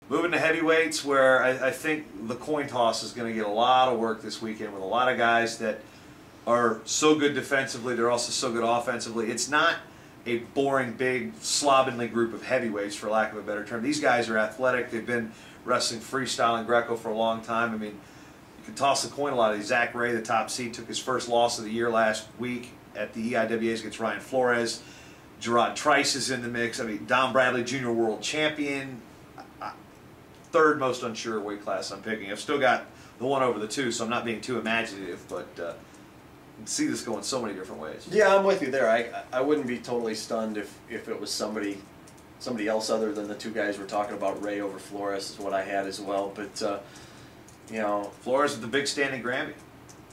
Moving to heavyweights, where I think the coin toss is going to get a lot of work this weekend with a lot of guys that are so good defensively, they're also so good offensively. It's not a boring, big, slovenly group of heavyweights, for lack of a better term. These guys are athletic. They've been wrestling freestyle and Greco for a long time. I mean, you can toss the coin a lot of these. Zach Ray, the top seed, took his first loss of the year last week at the EIWAs against Ryan Flores. Gerard Trice is in the mix. I mean, Don Bradley, junior world champion. Third most unsure weight class I'm picking. I've still got the one over the two, so I'm not being too imaginative, but you can see this going so many different ways. Yeah, I'm with you there. I wouldn't be totally stunned if it was somebody else other than the two guys we're talking about. Ray over Flores is what I had as well, but you know, Flores with the big standing Grammy.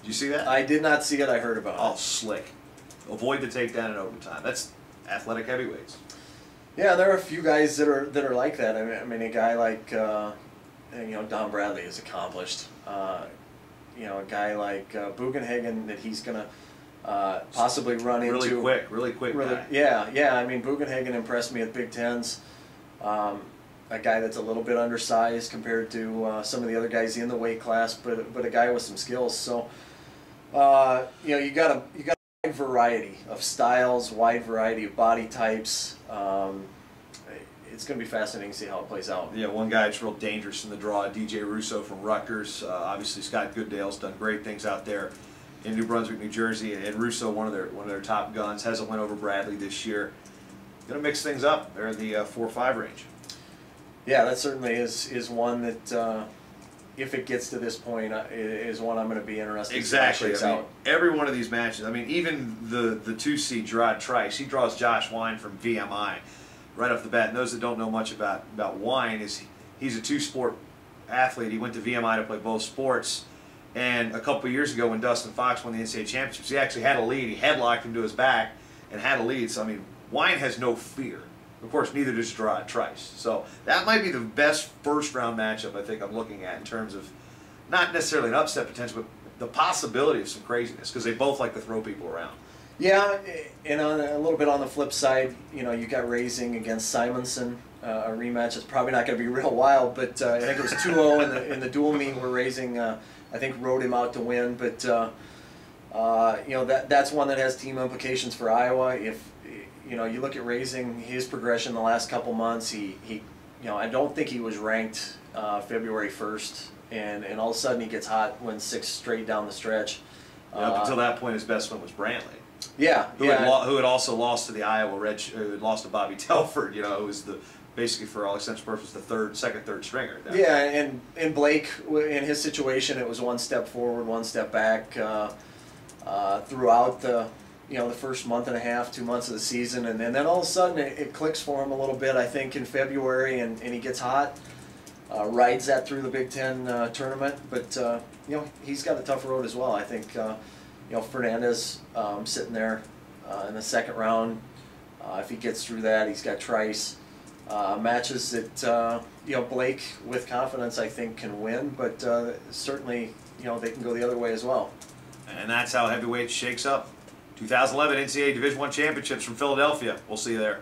Did you see that? I did not see it. I heard about it. Oh, slick. Avoid the takedown in overtime. That's athletic heavyweights. Yeah, there are a few guys that are like that. I mean, a guy like you know, Don Bradley is accomplished. You know, a guy like Bugenhagen that he's gonna possibly run into. Really quick guy. Yeah. I mean, Bugenhagen impressed me at Big Tens. A guy that's a little bit undersized compared to some of the other guys in the weight class, but a guy with some skills. So you know, you got a wide variety of styles, wide variety of body types. It's going to be fascinating to see how it plays out. Yeah, one guy that's real dangerous in the draw, DJ Russo from Rutgers. Obviously, Scott Goodale's done great things out there in New Brunswick, New Jersey, and Russo, one of their top guns, has a win over Bradley this year. Going to mix things up. They're in the 4-5 range. Yeah, that certainly is one that, if it gets to this point, is one I'm going to be interested in. Exactly. I mean, every one of these matches, I mean, even the 2 seed, Gerard Trice, he draws Josh Wine from VMI right off the bat. And those that don't know much about Wine, he's a 2-sport athlete. He went to VMI to play both sports. And a couple of years ago when Dustin Fox won the NCAA championships, he actually had a lead. He headlocked him to his back and had a lead. So, I mean, Wine has no fear. Of course, neither does Gerard Trice. So that might be the best first-round matchup I think I'm looking at in terms of not necessarily an upset potential, but the possibility of some craziness, because they both like to throw people around. Yeah, and on a little bit on the flip side, you know, you got Raising against Simonson, a rematch. It's probably not going to be real wild, but I think it was 2-0 in the dual meet where Raising, I think, rode him out to win. But you know, that's one that has team implications for Iowa. If you know, you look at Raising, his progression the last couple months, he you know, I don't think he was ranked February 1st, and all of a sudden he gets hot, wins 6 straight down the stretch. Up until that point, his best win was Brantley. Yeah, who had also lost to the Iowa Red, who had lost to Bobby Telford. You know, who was basically for all intents and purposes the second, third stringer. Yeah, and Blake, in his situation, it was 1 step forward, 1 step back throughout the first month and a half, 2 months of the season, and then all of a sudden it clicks for him a little bit. I think in February, and he gets hot, rides that through the Big Ten tournament. But you know, he's got a tough road as well. I think you know, Fernandez sitting there in the second round. If he gets through that, he's got Trice. Matches that you know, Blake with confidence I think can win, but certainly, you know, they can go the other way as well. And that's how heavyweight shakes up. 2011 NCAA Division I Championships from Philadelphia. We'll see you there.